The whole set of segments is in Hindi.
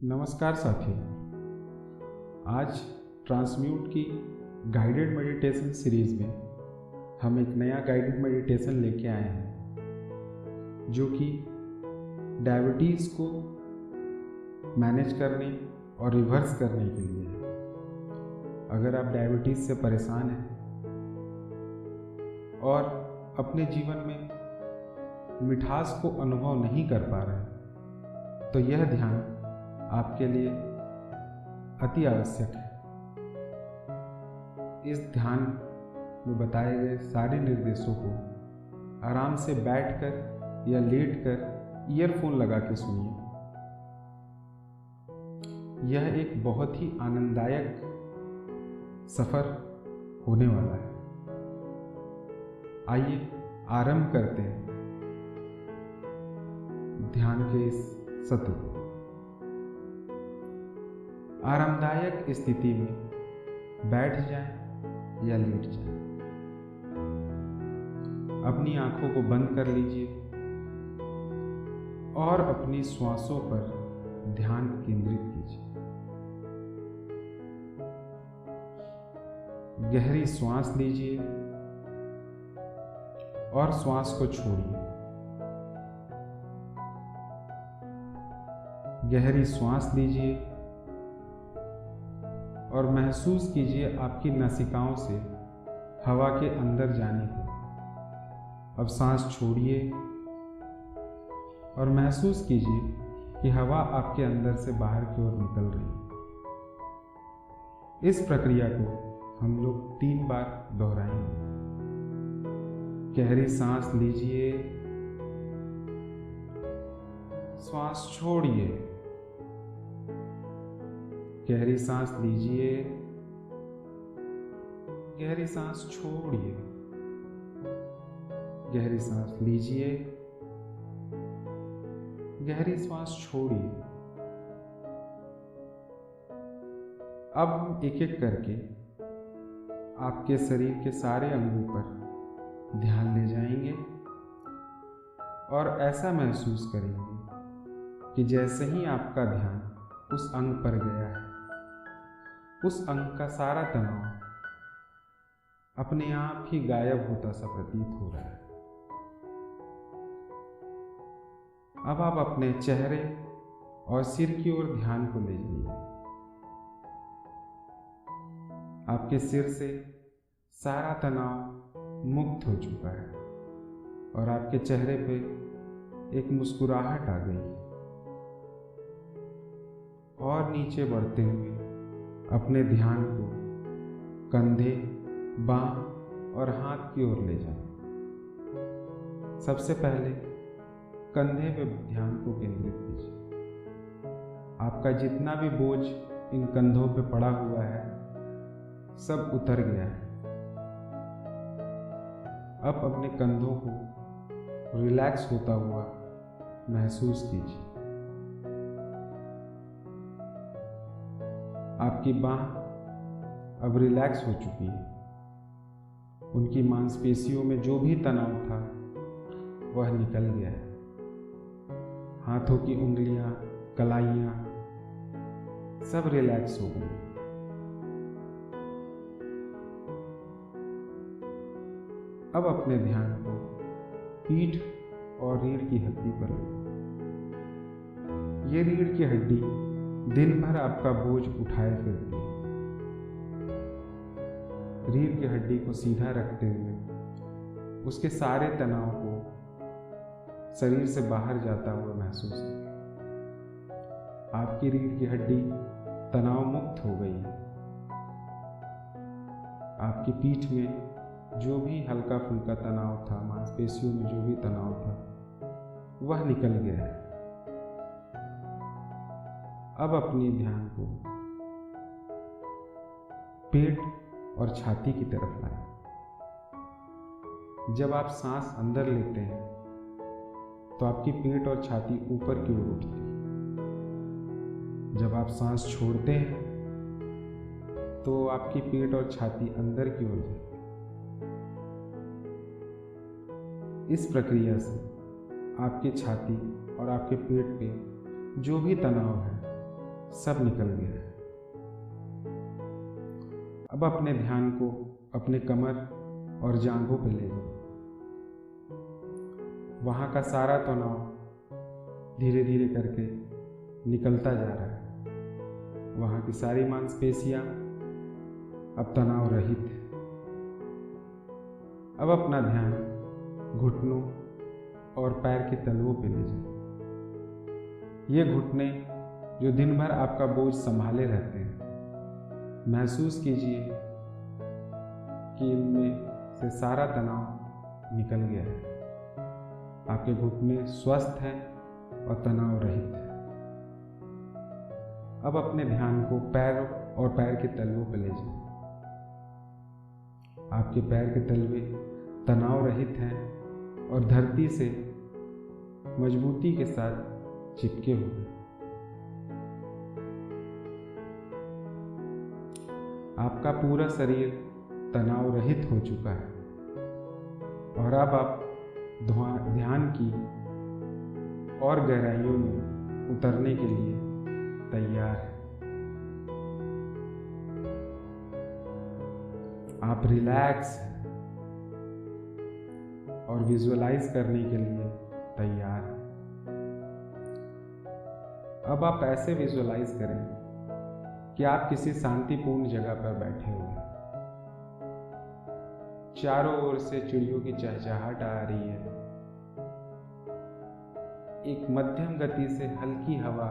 नमस्कार साथियों। आज ट्रांसम्यूट की गाइडेड मेडिटेशन सीरीज में हम एक नया गाइडेड मेडिटेशन लेके आए हैं जो कि डायबिटीज़ को मैनेज करने और रिवर्स करने के लिए है। अगर आप डायबिटीज़ से परेशान हैं और अपने जीवन में मिठास को अनुभव नहीं कर पा रहे हैं तो यह ध्यान आपके लिए अति आवश्यक है। इस ध्यान में बताए गए सारे निर्देशों को आराम से बैठकर या लेटकर ईयरफोन लगा के सुनिए। यह एक बहुत ही आनंददायक सफर होने वाला है। आइए आरंभ करते हैं ध्यान के इस सत्र को। आरामदायक स्थिति में बैठ जाएं या लेट जाएं। अपनी आंखों को बंद कर लीजिए और अपनी श्वासों पर ध्यान केंद्रित कीजिए। गहरी श्वास लीजिए और श्वास को छोड़िए। गहरी श्वास लीजिए और महसूस कीजिए आपकी नासिकाओं से हवा के अंदर जाने को। अब सांस छोड़िए और महसूस कीजिए कि हवा आपके अंदर से बाहर की ओर निकल रही है। इस प्रक्रिया को हम लोग 3 बार दोहराएंगे। गहरी सांस लीजिए, श्वास छोड़िए। गहरी सांस लीजिए, गहरी सांस छोड़िए। गहरी सांस लीजिए, गहरी सांस छोड़िए। अब हम एक एक करके आपके शरीर के सारे अंगों पर ध्यान ले जाएंगे और ऐसा महसूस करेंगे कि जैसे ही आपका ध्यान उस अंग पर गया है, उस अंग का सारा तनाव अपने आप ही गायब होता सा प्रतीत हो रहा है। अब आप अपने चेहरे और सिर की ओर ध्यान को ले जाइए। आपके सिर से सारा तनाव मुक्त हो चुका है और आपके चेहरे पे एक मुस्कुराहट आ गई है। और नीचे बढ़ते हुए अपने ध्यान को कंधे, बांह और हाथ की ओर ले जाएं। सबसे पहले कंधे पे ध्यान को केंद्रित कीजिए। आपका जितना भी बोझ इन कंधों पे पड़ा हुआ है सब उतर गया है। अब अपने कंधों को रिलैक्स होता हुआ महसूस कीजिए। आपकी बांह अब रिलैक्स हो चुकी है। उनकी मांसपेशियों में जो भी तनाव था वह निकल गया है। हाथों की उंगलियां, कलाइयां सब रिलैक्स हो गई। अब अपने ध्यान को पीठ और रीढ़ की हड्डी पर ले। ये रीढ़ की हड्डी दिन भर आपका बोझ उठाए फिरती है। रीढ़ की हड्डी को सीधा रखते हुए उसके सारे तनाव को शरीर से बाहर जाता हुआ महसूस करें। आपकी रीढ़ की हड्डी तनाव मुक्त हो गई है। आपकी पीठ में जो भी हल्का फुल्का तनाव था, मांसपेशियों में जो भी तनाव था वह निकल गया है। अब अपनी ध्यान को पेट और छाती की तरफ लाएं। जब आप सांस अंदर लेते हैं तो आपकी पेट और छाती ऊपर की ओर उठती है। जब आप सांस छोड़ते हैं तो आपकी पेट और छाती अंदर की ओर जाती है। इस प्रक्रिया से आपकी छाती और आपके पेट पे जो भी तनाव है सब निकल गया है। अब अपने ध्यान को अपने कमर और जांघों पे ले जाओ। वहाँ का सारा तनाव धीरे धीरे करके निकलता जा रहा है। वहाँ की सारी मांसपेशियां अब तनाव रहित है। अब अपना ध्यान घुटनों और पैर के तलवों पे ले जाओ। ये घुटने जो दिन भर आपका बोझ संभाले रहते हैं, महसूस कीजिए कि इनमें से सारा तनाव निकल गया है। आपके घुटने स्वस्थ हैं और तनाव रहित हैं। अब अपने ध्यान को पैर और पैर के तलवों पर ले जाएं। आपके पैर के तलवे तनाव रहित हैं और धरती से मजबूती के साथ चिपके हुए। आपका पूरा शरीर तनाव रहित हो चुका है और अब आप ध्यान की और गहराइयों में उतरने के लिए तैयार हैं। आप रिलैक्स हैं और विजुअलाइज करने के लिए तैयार हैं। अब आप ऐसे विजुअलाइज करें कि आप किसी शांतिपूर्ण जगह पर बैठे हुए हैं। चारों ओर से चिड़ियों की चहचहाहट आ रही है। एक मध्यम गति से हल्की हवा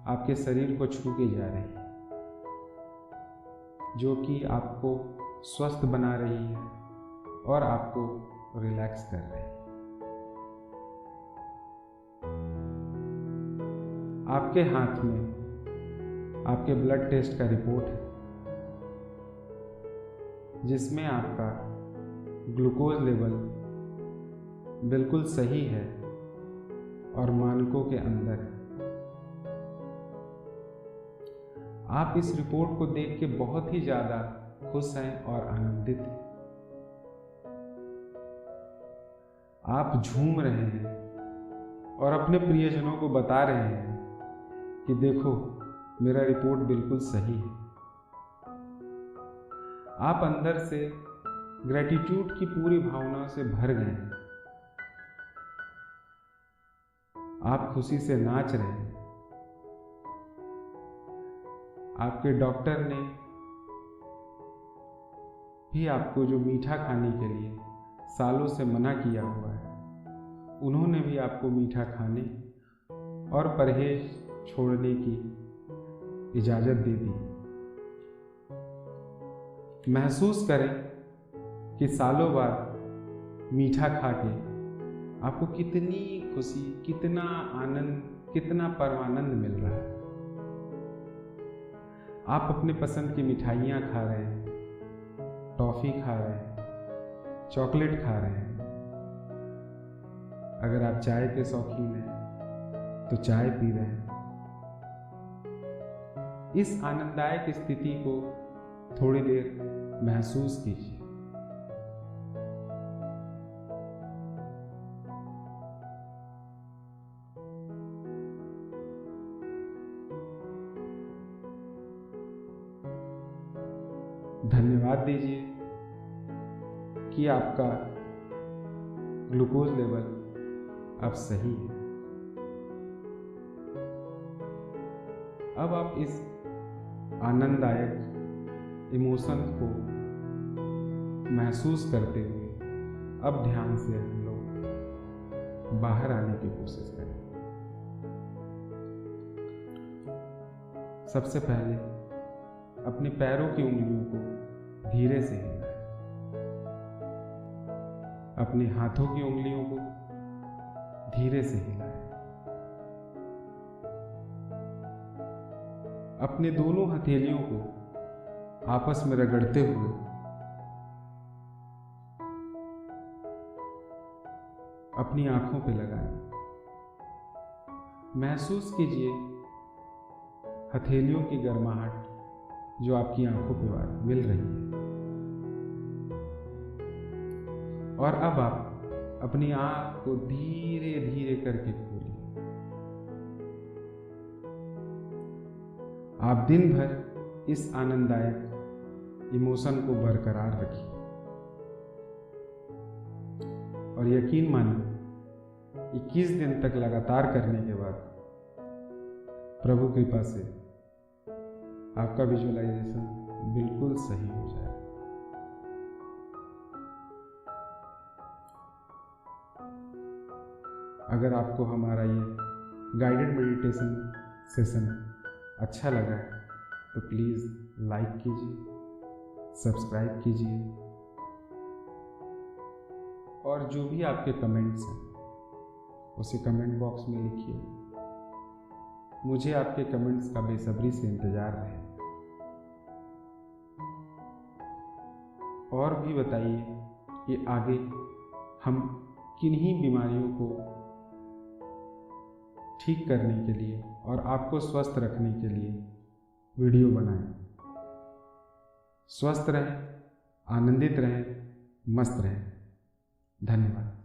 आपके शरीर को छू के जा रही है, जो कि आपको स्वस्थ बना रही है और आपको रिलैक्स कर रही है। आपके हाथ में आपके ब्लड टेस्ट का रिपोर्ट है, जिसमें आपका ग्लूकोज लेवल बिल्कुल सही है और मानकों के अंदर है। आप इस रिपोर्ट को देख के बहुत ही ज़्यादा खुश हैं और आनंदित हैं। आप झूम रहे हैं और अपने प्रियजनों को बता रहे हैं कि देखो, मेरा रिपोर्ट बिल्कुल सही है। आप अंदर से ग्रेटिट्यूड की पूरी भावना से भर गए हैं। आप खुशी से नाच रहे हैं। आपके डॉक्टर ने भी आपको जो मीठा खाने के लिए सालों से मना किया हुआ है, उन्होंने भी आपको मीठा खाने और परहेज छोड़ने की इजाज़त दे दी। महसूस करें कि सालों बाद मीठा खा के आपको कितनी खुशी, कितना आनंद, कितना परमानंद मिल रहा है। आप अपने पसंद की मिठाइयाँ खा रहे हैं, टॉफ़ी खा रहे हैं, चॉकलेट खा रहे हैं। अगर आप चाय के शौकीन हैं तो चाय पी रहे हैं। इस आनंददायक स्थिति को थोड़ी देर महसूस कीजिए। धन्यवाद दीजिए कि आपका ग्लूकोज लेवल अब सही है। अब आप इस आनंददायक इमोशन को महसूस करते हुए अब ध्यान से हम लोग बाहर आने की कोशिश करें। सबसे पहले अपने पैरों की उंगलियों को धीरे से हिलाएं। अपने हाथों की उंगलियों को धीरे से हिलाएं। अपने दोनों हथेलियों को आपस में रगड़ते हुए अपनी आंखों पे लगाएं। महसूस कीजिए हथेलियों की गर्माहट जो आपकी आंखों पे मिल रही है। और अब आप अपनी आंख को धीरे धीरे करके खोलिए। आप दिन भर इस आनंददायक इमोशन को बरकरार रखिए और यकीन मानिए 21 दिन तक लगातार करने के बाद प्रभु कृपा से आपका विजुअलाइजेशन बिल्कुल सही हो जाएगा। अगर आपको हमारा ये गाइडेड मेडिटेशन सेशन अच्छा लगा है तो प्लीज़ लाइक कीजिए, सब्सक्राइब कीजिए और जो भी आपके कमेंट्स हैं उसे कमेंट बॉक्स में लिखिए। मुझे आपके कमेंट्स का बेसब्री से इंतज़ार है। और भी बताइए कि आगे हम किन्हीं बीमारियों को ठीक करने के लिए और आपको स्वस्थ रखने के लिए वीडियो बनाएं। स्वस्थ रहें, आनंदित रहें, मस्त रहें। धन्यवाद।